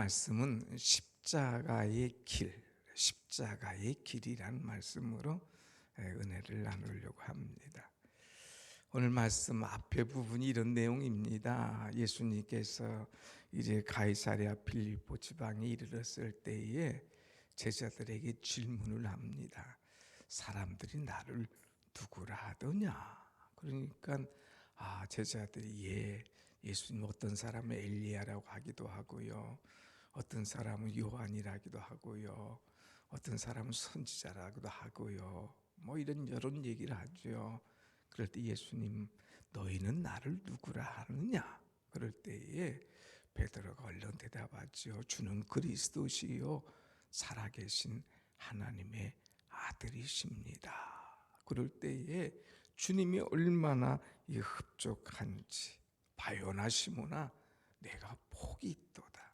말씀은 십자가의 길이라는 말씀으로 은혜를 나누려고 합니다. 오늘 말씀 앞에 부분이 이런 내용입니다. 예수님께서 이제 가이사랴 빌립보 지방에 이르렀을 때에 제자들에게 질문을 합니다. 사람들이 나를 누구라 하더냐? 그러니까 제자들이 예수님 어떤 사람은 엘리야라고 하기도 하고요, 어떤 사람은 요한이라기도 하고요, 어떤 사람은 선지자라기도 하고요, 이런 여러 얘기를 하죠. 그럴 때 예수님, 너희는 나를 누구라 하느냐? 그럴 때에 베드로가 얼른 대답하죠. 주는 그리스도시요 살아계신 하나님의 아들이십니다. 그럴 때에 주님이 얼마나 흡족한지, 바요나 시모나 내가 복이 있도다,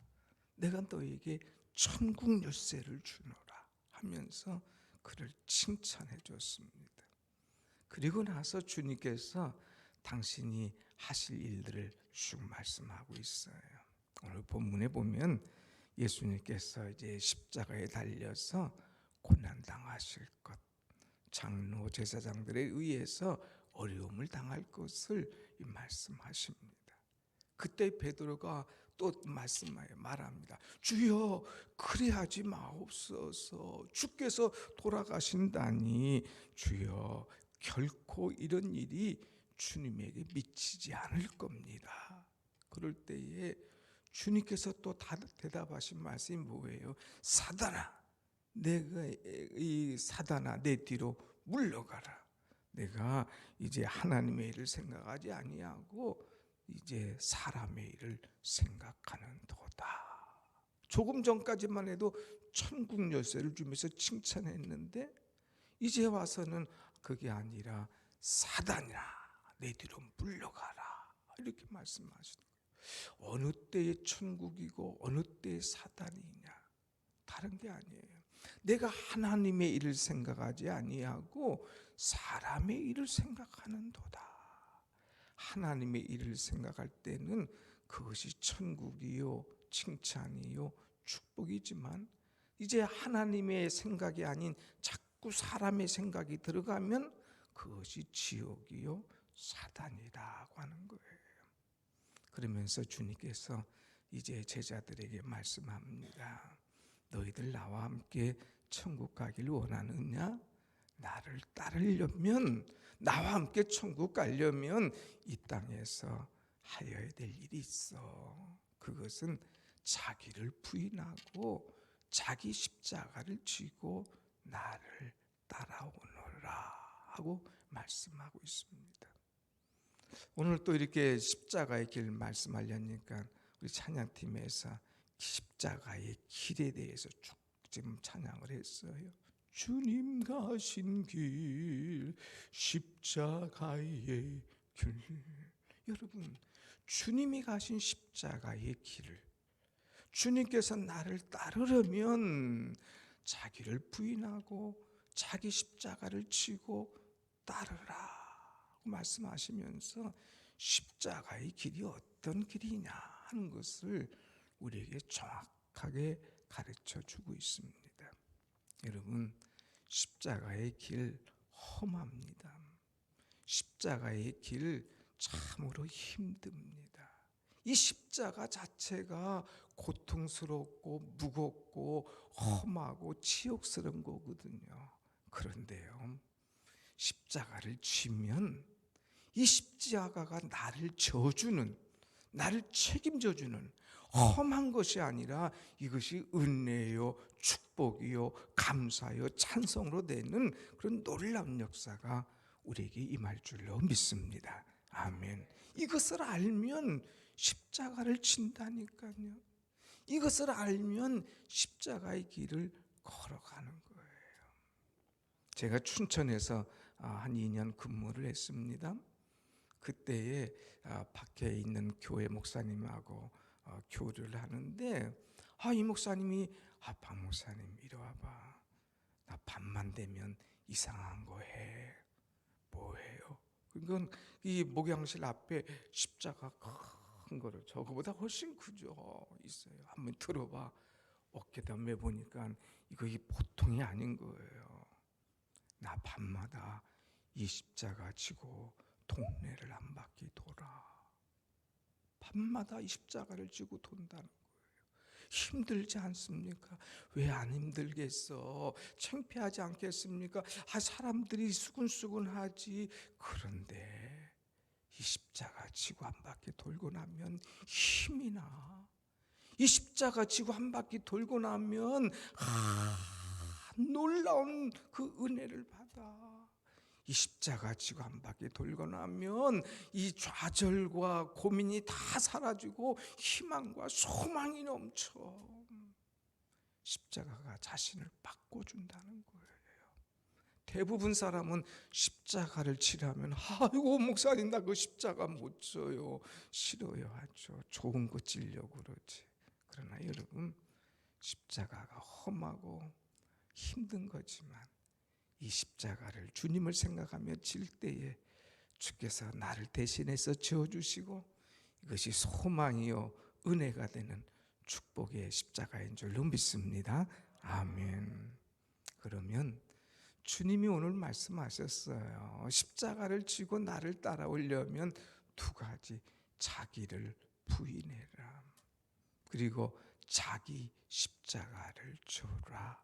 내가 너에게 천국 열쇠를 주노라 하면서 그를 칭찬해 줬습니다. 그리고 나서 주님께서 당신이 하실 일들을 쭉 말씀하고 있어요. 오늘 본문에 보면 예수님께서 이제 십자가에 달려서 고난당하실 것, 장로 제사장들에 의해서 어려움을 당할 것을 말씀하십니다. 그때 베드로가 또 말합니다. 주여, 그리하지 마옵소서. 주께서 돌아가신다니 주여, 결코 이런 일이 주님에게 미치지 않을 겁니다. 그럴 때에 주님께서 또 대답하신 말씀이 뭐예요? 사단아, 내 뒤로 물러가라. 내가 이제 하나님의 일을 생각하지 아니하고 이제 사람의 일을 생각하는 도다. 조금 전까지만 해도 천국 열쇠를 주면서 칭찬했는데 이제 와서는 그게 아니라 사단이나 내 뒤로 물러가라, 이렇게 말씀하시는 거예요. 어느 때의 천국이고 어느 때의 사단이냐, 다른 게 아니에요. 내가 하나님의 일을 생각하지 아니하고 사람의 일을 생각하는 도다. 하나님의 일을 생각할 때는 그것이 천국이요 칭찬이요 축복이지만, 이제 하나님의 생각이 아닌 자꾸 사람의 생각이 들어가면 그것이 지옥이요 사단이라고 하는 거예요. 그러면서 주님께서 이제 제자들에게 말씀합니다. 너희들 나와 함께 천국 가기를 원하느냐? 나를 따르려면, 나와 함께 천국 가려면 이 땅에서 하여야 될 일이 있어. 그것은 자기를 부인하고 자기 십자가를 지고 나를 따라오너라 하고 말씀하고 있습니다. 오늘 또 이렇게 십자가의 길 말씀하려니까 우리 찬양팀에서 십자가의 길에 대해서 쭉 지금 찬양을 했어요. 주님 가신 길, 십자가의 길. 여러분, 주님이 가신 십자가의 길을, 주님께서 나를 따르려면 자기를 부인하고 자기 십자가를 지고 따르라 말씀하시면서 십자가의 길이 어떤 길이냐 하는 것을 우리에게 정확하게 가르쳐 주고 있습니다. 여러분, 십자가의 길 험합니다. 십자가의 길 참으로 힘듭니다. 이 십자가 자체가 고통스럽고 무겁고 험하고 치욕스러운 거거든요. 그런데요, 십자가를 지면 이 십자가가 나를 져주는, 나를 책임져주는 험한 것이 아니라 이것이 은혜요 축복이요 감사요 찬송으로 되는 그런 놀라운 역사가 우리에게 임할 줄로 믿습니다. 아멘. 이것을 알면 십자가를 진다니까요. 이것을 알면 십자가의 길을 걸어가는 거예요. 제가 춘천에서 한 2년 근무를 했습니다. 그때에 밖에 있는 교회 목사님하고 교류를 하는데 이 목사님이 박 목사님 이리 와봐, 나 밤만 되면 이상한 거 해. 뭐 해요? 그건 이 목양실 앞에 십자가 큰 거로 저거보다 훨씬 크죠. 있어요. 한번 들어봐. 어깨다 매보니까 이게 보통이 아닌 거예요. 나 밤마다 이 십자가 지고 동네를 한 바퀴 돌아. 밤마다 이 십자가를 지고 돈다는 거예요. 힘들지 않습니까? 왜 안 힘들겠어? 창피하지 않겠습니까? 사람들이 수근수근하지. 그런데 이 십자가 지고 한 바퀴 돌고 나면 힘이 나. 이 십자가 지고 한 바퀴 돌고 나면 놀라운 그 은혜를 받아. 이 십자가 지고 한 바퀴 돌고 나면 이 좌절과 고민이 다 사라지고 희망과 소망이 넘쳐. 십자가가 자신을 바꿔준다는 거예요. 대부분 사람은 십자가를 치라면 아이고 목사님 나 그 십자가 못 져요. 싫어요 하죠. 좋은 거 찌려고 그러지. 그러나 여러분 십자가가 험하고 힘든 거지만 이 십자가를 주님을 생각하며 질 때에 주께서 나를 대신해서 지어주시고 이것이 소망이요 은혜가 되는 축복의 십자가인 줄로 믿습니다. 아멘. 그러면 주님이 오늘 말씀하셨어요. 십자가를 지고 나를 따라오려면 두 가지, 자기를 부인해라. 그리고 자기 십자가를 져라.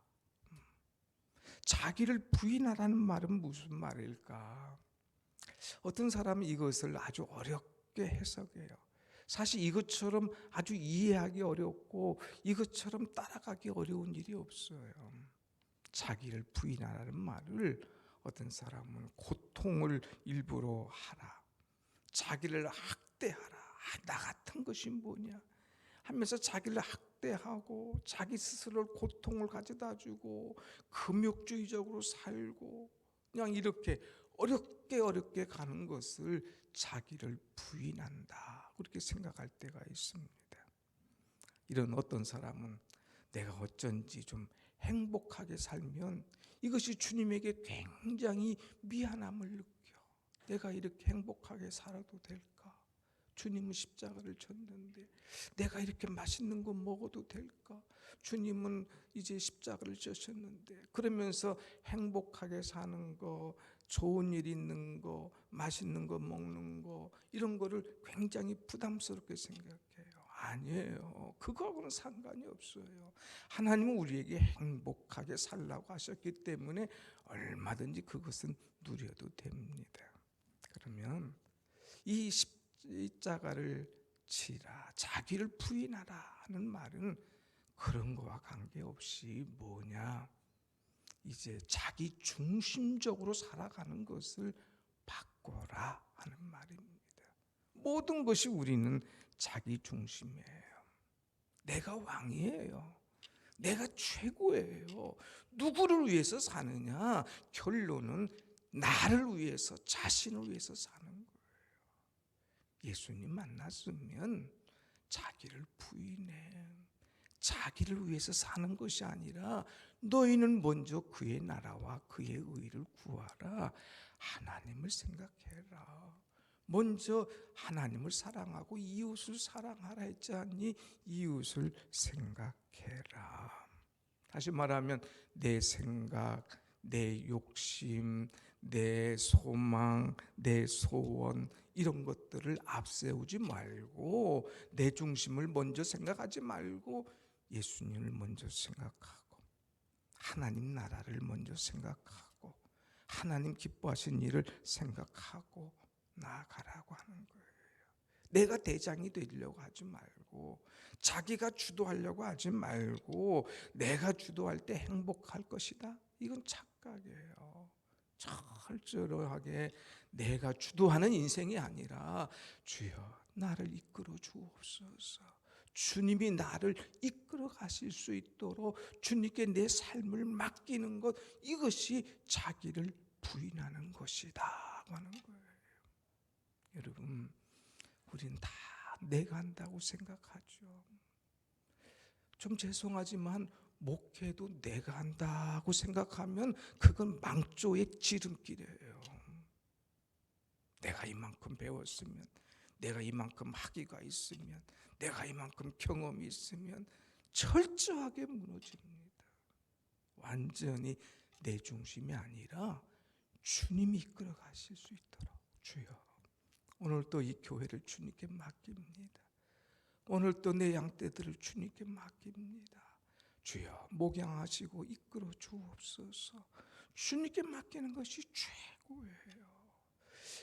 자기를 부인하라는 말은 무슨 말일까? 어떤 사람은 이것을 아주 어렵게 해석해요. 사실 이것처럼 아주 이해하기 어렵고 이것처럼 따라가기 어려운 일이 없어요. 자기를 부인하라는 말을 어떤 사람은 고통을 일부러 하라, 자기를 학대하라, 나 같은 것이 뭐냐 하면서 자기를 학대하고 자기 스스로를 고통을 가져다 주고 금욕주의적으로 살고 그냥 이렇게 어렵게 가는 것을 자기를 부인한다 그렇게 생각할 때가 있습니다. 이런 어떤 사람은 내가 어쩐지 좀 행복하게 살면 이것이 주님에게 굉장히 미안함을 느껴. 내가 이렇게 행복하게 살아도 될까? 주님은 십자가를 졌는데 내가 이렇게 맛있는 거 먹어도 될까? 주님은 이제 십자가를 지셨는데. 그러면서 행복하게 사는 거, 좋은 일 있는 거, 맛있는 거 먹는 거 이런 거를 굉장히 부담스럽게 생각해요. 아니에요. 그거하고는 상관이 없어요. 하나님은 우리에게 행복하게 살라고 하셨기 때문에 얼마든지 그것은 누려도 됩니다. 그러면 이 십자가를 지라, 자기를 부인하라 하는 말은 그런 거와 관계없이 뭐냐, 이제 자기 중심적으로 살아가는 것을 바꿔라 하는 말입니다. 모든 것이 우리는 자기 중심이에요. 내가 왕이에요. 내가 최고예요. 누구를 위해서 사느냐? 결론은 나를 위해서, 자신을 위해서 사는 거예요. 예수님 만났으면 자기를 부인해. 자기를 위해서 사는 것이 아니라 너희는 먼저 그의 나라와 그의 의를 구하라. 하나님을 생각해라. 먼저 하나님을 사랑하고 이웃을 사랑하라 했지 않니? 이웃을 생각해라. 다시 말하면 내 생각, 내 욕심, 내 소망, 내 소원 이런 것들을 앞세우지 말고 내 중심을 먼저 생각하지 말고 예수님을 먼저 생각하고 하나님 나라를 먼저 생각하고 하나님 기뻐하신 일을 생각하고 나아가라고 하는 거예요. 내가 대장이 되려고 하지 말고 자기가 주도하려고 하지 말고 내가 주도할 때 행복할 것이다. 이건 착각이에요. 철저하게 내가 주도하는 인생이 아니라 주여 나를 이끌어 주옵소서. 주님이 나를 이끌어 가실 수 있도록 주님께 내 삶을 맡기는 것, 이것이 자기를 부인하는 것이다 하는 거예요. 여러분, 우린 다 내가 한다고 생각하죠. 좀 죄송하지만 목회도 내가 한다고 생각하면 그건 망조의 지름길이에요. 내가 이만큼 배웠으면, 내가 이만큼 학위가 있으면, 내가 이만큼 경험이 있으면 철저하게 무너집니다. 완전히 내 중심이 아니라 주님이 이끌어 가실 수 있도록 주여, 오늘 또 이 교회를 주님께 맡깁니다. 오늘 또 내 양떼들을 주님께 맡깁니다. 주여, 목양하시고 이끌어 주옵소서. 주님께 맡기는 것이 최고예요.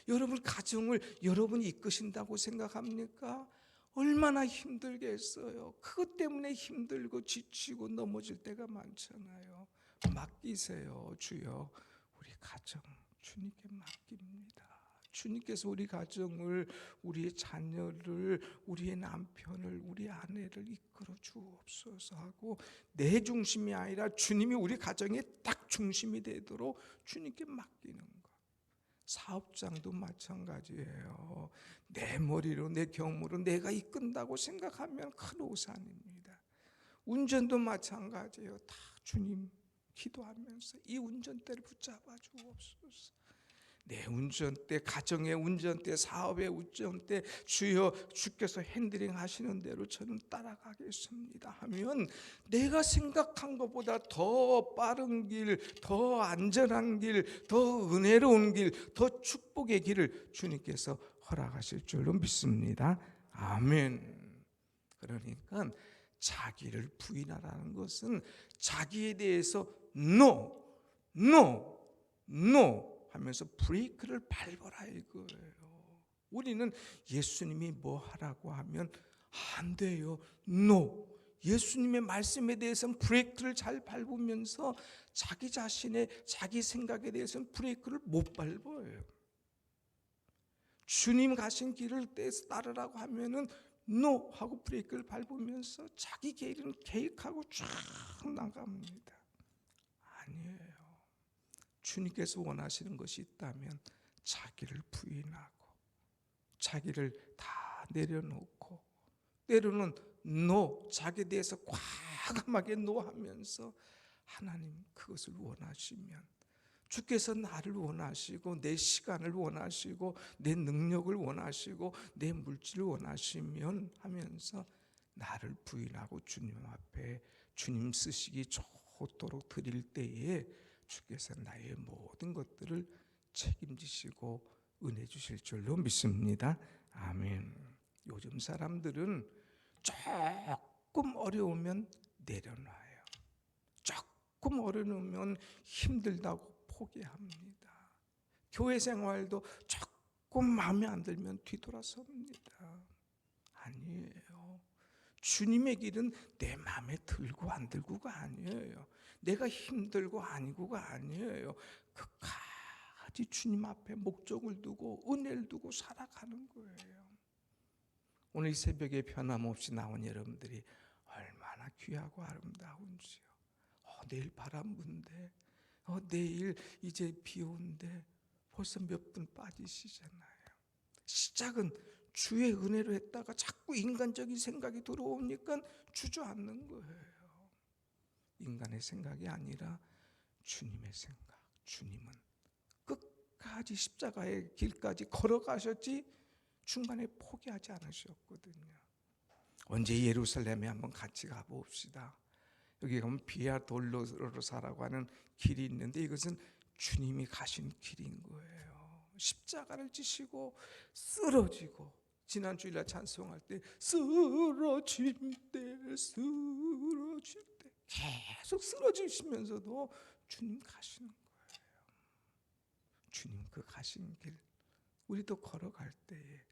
여러분 가정을 여러분이 이끄신다고 생각합니까? 얼마나 힘들겠어요. 그것 때문에 힘들고 지치고 넘어질 때가 많잖아요. 맡기세요. 주여, 우리 가정 주님께 맡깁니다. 주님께서 우리 가정을, 우리의 자녀를, 우리의 남편을, 우리 아내를 이끌어 주옵소서 하고, 내 중심이 아니라 주님이 우리 가정의 딱 중심이 되도록 주님께 맡기는 것. 사업장도 마찬가지예요. 내 머리로, 내 경무로 내가 이끈다고 생각하면 큰 오산입니다. 운전도 마찬가지예요. 다 주님 기도하면서 이 운전대를 붙잡아 주옵소서. 내 운전대, 가정의 운전대, 사업의 운전대, 주여 주께서 핸들링 하시는 대로 저는 따라가겠습니다 하면, 내가 생각한 것보다 더 빠른 길, 더 안전한 길, 더 은혜로운 길, 더 축복의 길을 주님께서 허락하실 줄로 믿습니다. 아멘. 그러니까 자기를 부인하라는 것은 자기에 대해서 no, no, no 하면서 브레이크를 밟아라 이거예요. 우리는 예수님이 뭐 하라고 하면 안 돼요. no. 예수님의 말씀에 대해서는 브레이크를 잘 밟으면서 자기 자신의, 자기 생각에 대해서는 브레이크를 못 밟아요. 주님 가신 길을 따르라고 하면은 no 하고 브레이크를 밟으면서 자기 길은 계획하고 쫙 나갑니다. 아니에요. 주님께서 원하시는 것이 있다면 자기를 부인하고 자기를 다 내려놓고, 때로는 no, 자기에 대해서 과감하게 no 하면서, 하나님 그것을 원하시면, 주께서 나를 원하시고 내 시간을 원하시고 내 능력을 원하시고 내 물질을 원하시면 하면서 나를 부인하고 주님 앞에 주님 쓰시기 좋도록 드릴 때에 주께서 나의 모든 것들을 책임지시고 은혜 주실 줄로 믿습니다. 아멘. 요즘 사람들은 조금 어려우면 내려놔요. 조금 어려우면 힘들다고 포기합니다. 교회 생활도 조금 마음에 안 들면 뒤돌아섭니다. 아니에요. 주님의 길은 내 마음에 들고 안 들고가 아니에요. 내가 힘들고 아니고가 아니에요. 끝까지 주님 앞에 목적을 두고 은혜를 두고 살아가는 거예요. 오늘 이 새벽에 변함없이 나온 여러분들이 얼마나 귀하고 아름다운지요. 내일 바람 분대, 내일 이제 비 온대, 벌써 몇 분 빠지시잖아요. 시작은 주의 은혜로 했다가 자꾸 인간적인 생각이 들어오니까 주저앉는 거예요. 인간의 생각이 아니라 주님의 생각. 주님은 끝까지 십자가의 길까지 걸어가셨지 중간에 포기하지 않으셨거든요. 언제 예루살렘에 한번 같이 가봅시다. 여기 가면 비아 돌로사라고 하는 길이 있는데, 이것은 주님이 가신 길인 거예요. 십자가를 지시고 쓰러지고, 지난 주일날 찬송할 때 쓰러질 때 계속 쓰러지시면서도 주님 가시는 거예요. 주님 그 가신 길 우리도 걸어갈 때에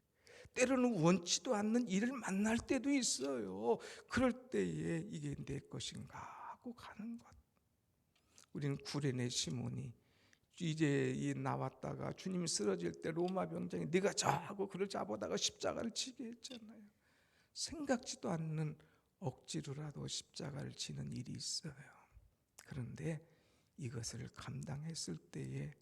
때로는 원치도 않는 일을 만날 때도 있어요. 그럴 때에 이게 내 것인가 하고 가는 것. 우리는 구레네 시몬이 이제 나왔다가 주님이 쓰러질 때 로마 병장이 네가 자 하고 그를 잡아다가 십자가를 지게 했잖아요. 생각지도 않는 억지로라도 십자가를 지는 일이 있어요. 그런데 이것을 감당했을 때에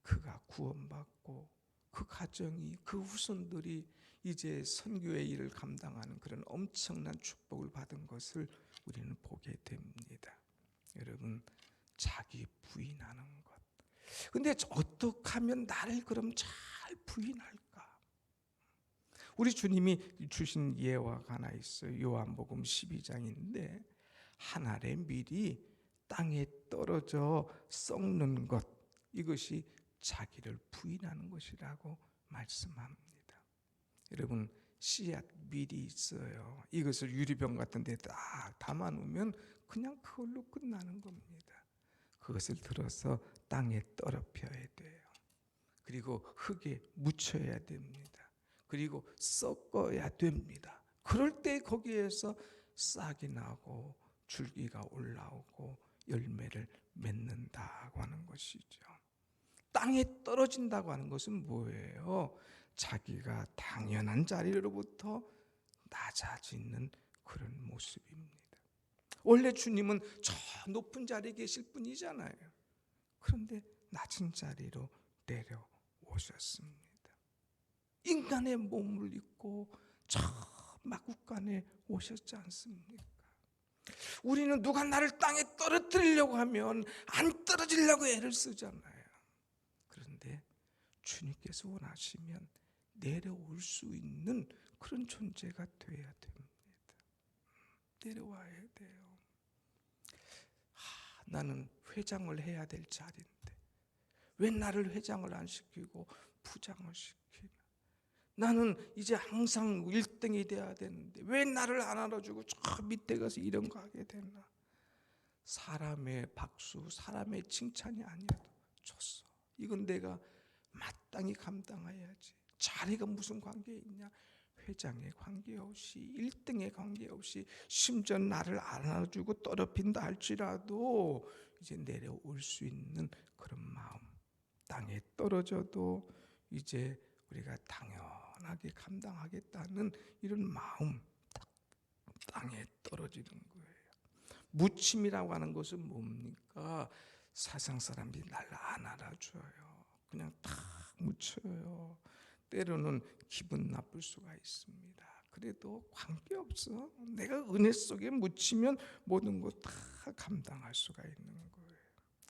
그가 구원받고 그 가정이, 그 후손들이 이제 선교의 일을 감당하는 그런 엄청난 축복을 받은 것을 우리는 보게 됩니다. 여러분, 자기 부인하는 것. 근데 어떻게 하면 나를 그럼 잘 부인할까? 우리 주님이 주신 예화가 하나 있어요. 요한복음 12장인데 한 알의 밀이 땅에 떨어져 썩는 것, 이것이 자기를 부인하는 것이라고 말씀합니다. 여러분, 씨앗 밀이 있어요. 이것을 유리병 같은 데 딱 담아놓으면 그냥 그걸로 끝나는 겁니다. 그것을 들어서 땅에 떨어뜨려야 돼요. 그리고 흙에 묻혀야 됩니다. 그리고 섞어야 됩니다. 그럴 때 거기에서 싹이 나고 줄기가 올라오고 열매를 맺는다고 하는 것이죠. 땅에 떨어진다고 하는 것은 뭐예요? 자기가 당연한 자리로부터 낮아지는 그런 모습입니다. 원래 주님은 저 높은 자리에 계실 분이잖아요. 그런데 낮은 자리로 내려오셨습니다. 인간의 몸을 입고 저 마구간에 오셨지 않습니까? 우리는 누가 나를 땅에 떨어뜨리려고 하면 안 떨어지려고 애를 쓰잖아요. 그런데 주님께서 원하시면 내려올 수 있는 그런 존재가 되어야 됩니다. 내려와야 돼요. 나는 회장을 해야 될 자리인데 왜 나를 회장을 안 시키고 부장을 시키나? 나는 이제 항상 1등이 돼야 되는데 왜 나를 안 알아주고 저 밑에 가서 이런 거 하게 되나? 사람의 박수, 사람의 칭찬이 아니어도 좋소. 이건 내가 마땅히 감당해야지. 자리가 무슨 관계 있냐? 회장에 관계없이 1등에 관계없이 심지어 나를 안 알아주고 떨어진다 할지라도 이제 내려올 수 있는 그런 마음, 땅에 떨어져도 이제 우리가 당연하게 감당하겠다는 이런 마음, 땅에 떨어지는 거예요. 묻힘이라고 하는 것은 뭡니까? 세상 사람들이 날 안 알아줘요. 그냥 딱 묻혀요. 때로는 기분 나쁠 수가 있습니다. 그래도 관계없어. 내가 은혜 속에 묻히면 모든 것 다 감당할 수가 있는 거예요.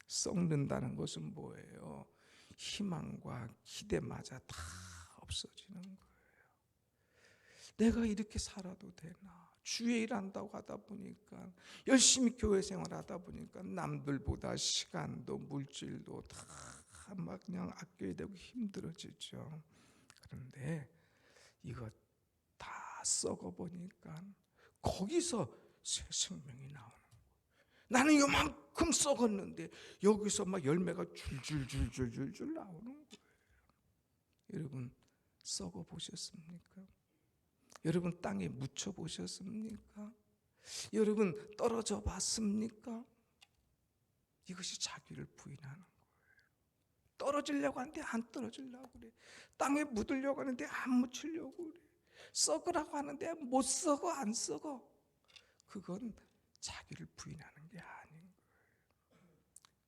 썩는다는 것은 뭐예요? 희망과 기대마저 다 없어지는 거예요. 내가 이렇게 살아도 되나? 주의 일한다고 하다 보니까 열심히 교회 생활하다 보니까 남들보다 시간도 물질도 다 막 그냥 아껴야 되고 힘들어지죠. 그런데 이거 다 썩어보니까 거기서 새 생명이 나오는 거예요. 나는 요만큼 썩었는데 여기서 막 열매가 줄줄줄줄줄 나오는 거예요. 여러분, 썩어 보셨습니까? 여러분, 땅에 묻혀 보셨습니까? 여러분, 떨어져 봤습니까? 이것이 자기를 부인하는 거예요. 떨어지려고 하는데 안 떨어지려고 그래. 땅에 묻으려고 하는데 안 묻히려고 그래. 썩으라고 하는데 못 썩어, 안 썩어. 그건 자기를 부인하는 게 아닌 거예요.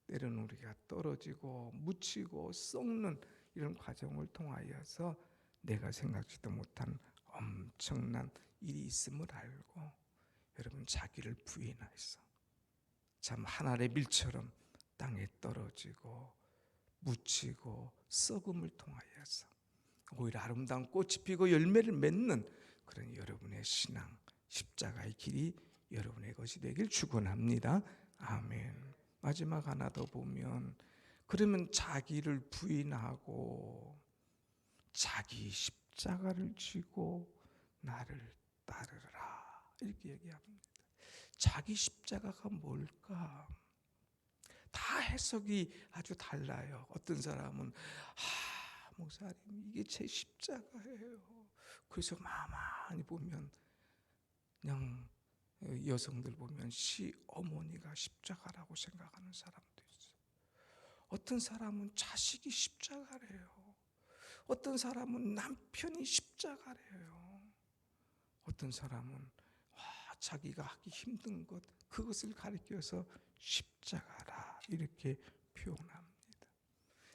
때로는 우리가 떨어지고 묻히고 썩는 이런 과정을 통하여서 내가 생각지도 못한 엄청난 일이 있음을 알고 여러분, 자기를 부인해서 참 한 알의 밀처럼 땅에 떨어지고 묻히고 썩음을 통하여서 오히려 아름다운 꽃이 피고 열매를 맺는 그런 여러분의 신앙, 십자가의 길이 여러분의 것이 되길 축원합니다. 아멘. 마지막 하나 더 보면, 그러면 자기를 부인하고 자기 십자가를 지고 나를 따르라, 이렇게 얘기합니다. 자기 십자가가 뭘까? 다 해석이 아주 달라요. 어떤 사람은 목사님, 이게 제 십자가예요. 그래서 많이 보면 그냥 여성들 보면 시어머니가 십자가라고 생각하는 사람도 있어요. 어떤 사람은 자식이 십자가래요. 어떤 사람은 남편이 십자가래요. 어떤 사람은 자기가 하기 힘든 것, 그것을 가리켜서 십자가라 이렇게 표현합니다.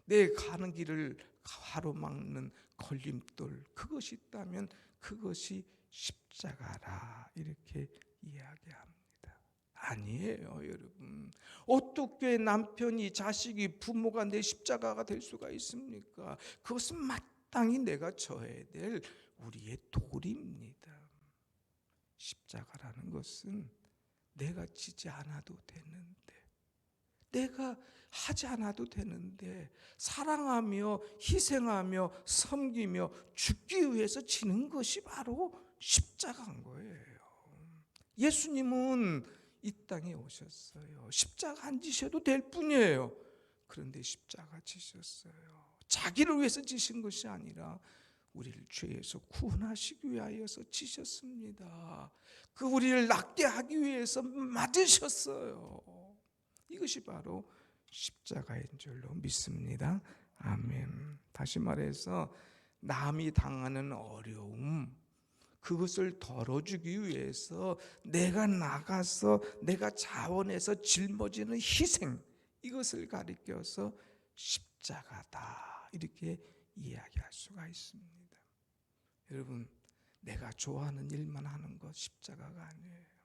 내 가는 길을 가로막는 걸림돌, 그것이 있다면 그것이 십자가라 이렇게 이야기합니다. 아니에요, 여러분. 어떻게 남편이, 자식이, 부모가 내 십자가가 될 수가 있습니까? 그것은 마땅히 내가 져야 될 우리의 도리입니다. 십자가라는 것은 내가 지지 않아도 되는데, 내가 하지 않아도 되는데 사랑하며 희생하며 섬기며 죽기 위해서 지는 것이 바로 십자가인 거예요. 예수님은 이 땅에 오셨어요. 십자가 안 지셔도 될 뿐이에요. 그런데 십자가 지셨어요. 자기를 위해서 지신 것이 아니라 우리를 죄에서 구원하시기 위하여서 지셨습니다. 그 우리를 낫게 하기 위해서 맞으셨어요. 이것이 바로 십자가인 줄로 믿습니다. 아멘. 다시 말해서 남이 당하는 어려움, 그것을 덜어주기 위해서 내가 나가서 내가 자원해서 짊어지는 희생, 이것을 가리켜서 십자가다 이렇게 이야기할 수가 있습니다. 여러분, 내가 좋아하는 일만 하는 것 십자가가 아니에요.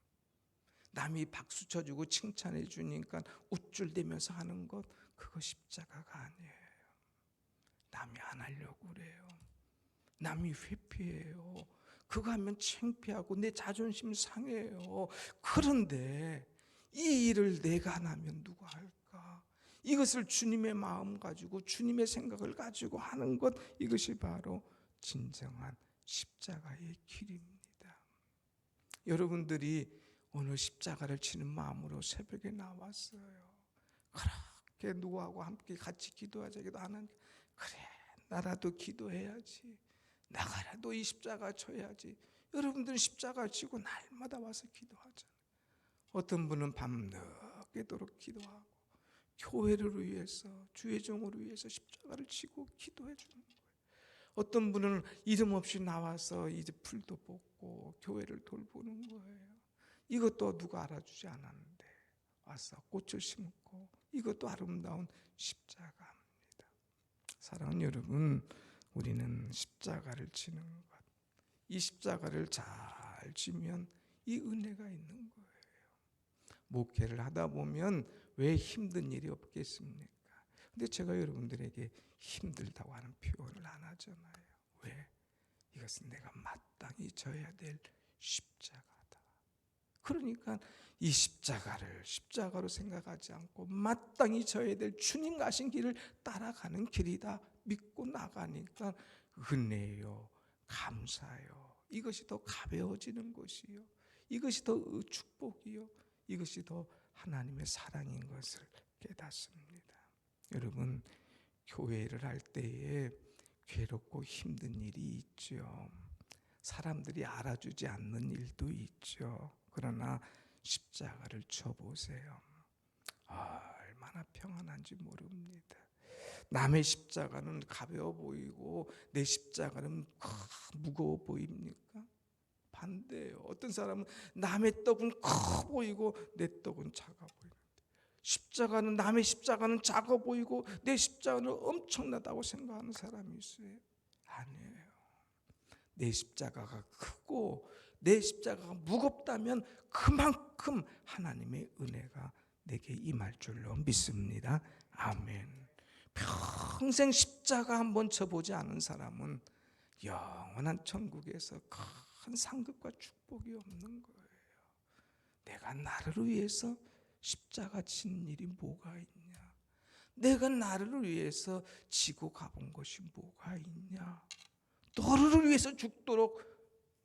남이 박수 쳐주고 칭찬해 주니까 우쭐대면서 하는 것, 그거 십자가가 아니에요. 남이 안 하려고 그래요. 남이 회피해요. 그거 하면 창피하고 내 자존심 상해요. 그런데 이 일을 내가 안 하면 누가 할까? 이것을 주님의 마음 가지고 주님의 생각을 가지고 하는 것, 이것이 바로 진정한 십자가의 길입니다. 여러분들이 오늘 십자가를 지는 마음으로 새벽에 나왔어요. 그렇게 누구하고 함께 같이 기도하자기도 하는, 그래 나라도 기도해야지, 나가라도 이 십자가 져야지. 여러분들은 십자가 지고 날마다 와서 기도하잖아요. 어떤 분은 밤늦게도록 기도하고 교회를 위해서, 주의 종을 위해서 십자가를 지고 기도해 주는 거예요. 어떤 분은 이름 없이 나와서 이제 풀도 뽑고 교회를 돌보는 거예요. 이것도 누가 알아주지 않았는데 와서 꽃을 심고, 이것도 아름다운 십자가입니다. 사랑하는 여러분, 우리는 십자가를 지는 것, 이 십자가를 잘 지면 이 은혜가 있는 거예요. 목회를 하다 보면 왜 힘든 일이 없겠습니까? 근데 제가 여러분들에게 힘들다고 하는 표현을 안 하잖아요. 왜? 이것은 내가 마땅히 져야 될 십자가다. 그러니까 이 십자가를 십자가로 생각하지 않고 마땅히 져야 될 주님 가신 길을 따라가는 길이다 믿고 나가니까 은혜요, 감사요, 이것이 더 가벼워지는 것이요, 이것이 더 축복이요, 이것이 더 하나님의 사랑인 것을 깨닫습니다. 여러분, 교회를 할 때에 괴롭고 힘든 일이 있죠. 사람들이 알아주지 않는 일도 있죠. 그러나 십자가를 쳐보세요. 얼마나 평안한지 모릅니다. 남의 십자가는 가벼워 보이고 내 십자가는 무거워 보입니까? 반대예요. 어떤 사람은 남의 떡은 커 보이고 내 떡은 작아 보이는데, 십자가는, 남의 십자가는 작아 보이고 내 십자가는 엄청나다고 생각하는 사람이 있어요. 아니에요. 내 십자가가 크고 내 십자가가 무겁다면 그만큼 하나님의 은혜가 내게 임할 줄로 믿습니다. 아멘. 평생 십자가 한번 쳐보지 않은 사람은 영원한 천국에서 큰 상급과 축복이 없는 거예요. 내가 나를 위해서 십자가 진 일이 뭐가 있냐? 내가 나를 위해서 지고 가본 것이 뭐가 있냐? 너를 위해서 죽도록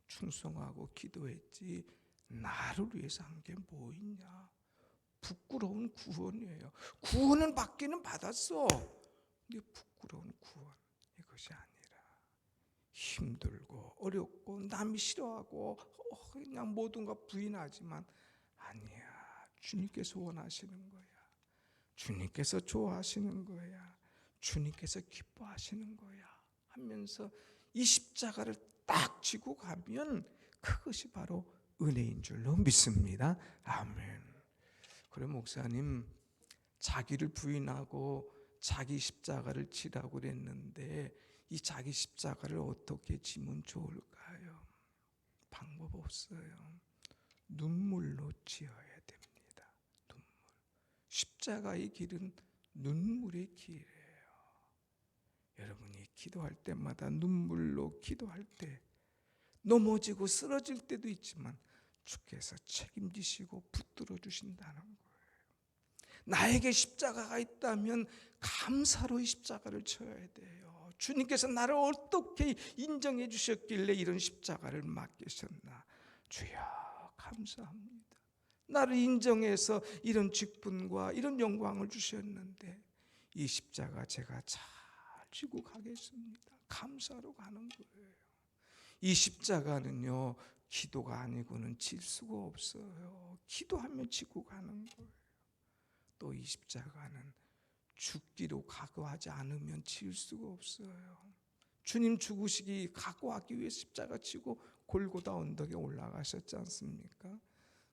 충성하고 기도했지, 나를 위해서 한 게 뭐 있냐? 부끄러운 구원이에요. 구원은 받기는 받았어. 근데 부끄러운 구원, 이것이 아니라 힘들고 어렵고 남이 싫어하고 그냥 모든 것 부인하지만, 아니야, 주님께서 원하시는 거야. 주님께서 좋아하시는 거야. 주님께서 기뻐하시는 거야 하면서 이 십자가를 딱 지고 가면 그것이 바로 은혜인 줄로 믿습니다. 아멘. 그래, 목사님, 자기를 부인하고 자기 십자가를 지라고 그랬는데 이 자기 십자가를 어떻게 지면 좋을까요? 방법 없어요. 눈물로 지어야 됩니다. 눈물. 십자가의 길은 눈물의 길이에요. 여러분이 기도할 때마다 눈물로 기도할 때 넘어지고 쓰러질 때도 있지만 주께서 책임지시고 붙들어 주신다는 거예요. 나에게 십자가가 있다면 감사로 이 십자가를 쳐야 돼요. 주님께서 나를 어떻게 인정해 주셨길래 이런 십자가를 맡기셨나. 주여 감사합니다. 나를 인정해서 이런 직분과 이런 영광을 주셨는데 이 십자가 제가 잘 지고 가겠습니다. 감사로 가는 거예요. 이 십자가는요, 기도가 아니고는 질 수가 없어요. 기도하면 지고 가는 거예요. 또 이 십자가는 죽기로 각오하지 않으면 질 수가 없어요. 주님 죽으시기 각오하기 위해 십자가 지고 골고다 언덕에 올라가셨지 않습니까?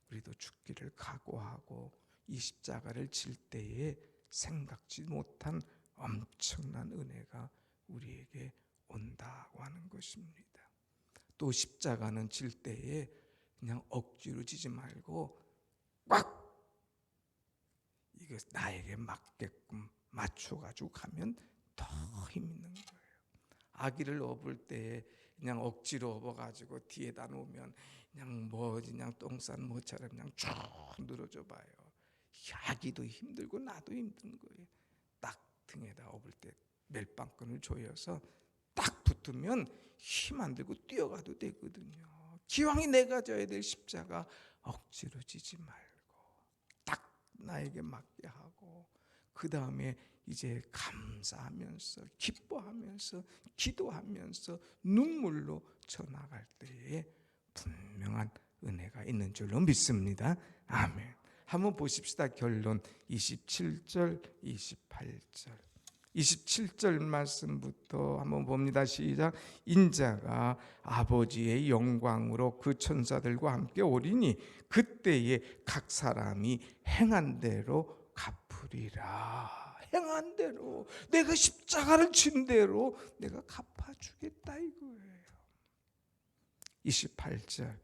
우리도 죽기를 각오하고 이 십자가를 질 때에 생각지 못한 엄청난 은혜가 우리에게 온다고 하는 것입니다. 또 십자가는 질 때에 그냥 억지로 지지 말고 꽉 이거 나에게 맞게끔 맞춰가지고 가면 더 힘 있는 거예요. 아기를 업을 때 그냥 억지로 업어가지고 뒤에다 놓으면 그냥 똥 싼 모처럼 그냥 쭉 늘어져 봐요. 아기도 힘들고 나도 힘든 거예요. 딱 등에다 업을 때 멜빵끈을 조여서 딱 붙으면 힘 안 들고 뛰어가도 되거든요. 기왕이 내가 져야 될 십자가 억지로 지지 말고 딱 나에게 맡게 하고 그 다음에 이제 감사하면서 기뻐하면서 기도하면서 눈물로 져나갈 때에 분명한 은혜가 있는 줄로 믿습니다. 아멘. 한번 보십시다. 결론 27절 28절 27절 말씀부터 한번 봅니다. 시작. 인자가 아버지의 영광으로 그 천사들과 함께 오리니 그때에 각 사람이 행한 대로 갚으리라. 행한 대로, 내가 십자가를 진 대로 내가 갚아주겠다 이거예요. 28절.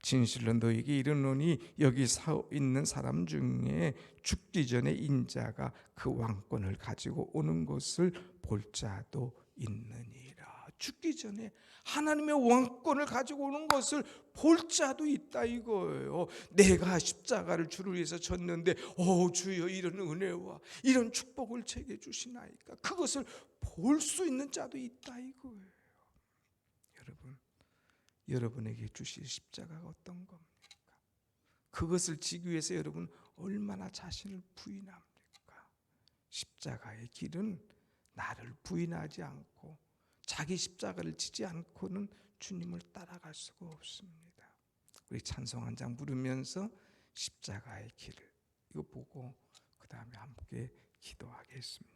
진실로 너에게 이르노니 여기 서 있는 사람 중에 죽기 전에 인자가 그 왕권을 가지고 오는 것을 볼 자도 있느니라. 죽기 전에 하나님의 왕권을 가지고 오는 것을 볼 자도 있다 이거예요. 내가 십자가를 주를 위해서 졌는데 주여 이런 은혜와 이런 축복을 제게 주시나이까. 그것을 볼 수 있는 자도 있다 이거예요. 여러분에게 주실 십자가가 어떤 겁니까? 그것을 지기 위해서 여러분 얼마나 자신을 부인합니까? 십자가의 길은 나를 부인하지 않고 자기 십자가를 지지 않고는 주님을 따라갈 수가 없습니다. 우리 찬송 한 장 부르면서 십자가의 길을 이거 보고 그 다음에 함께 기도하겠습니다.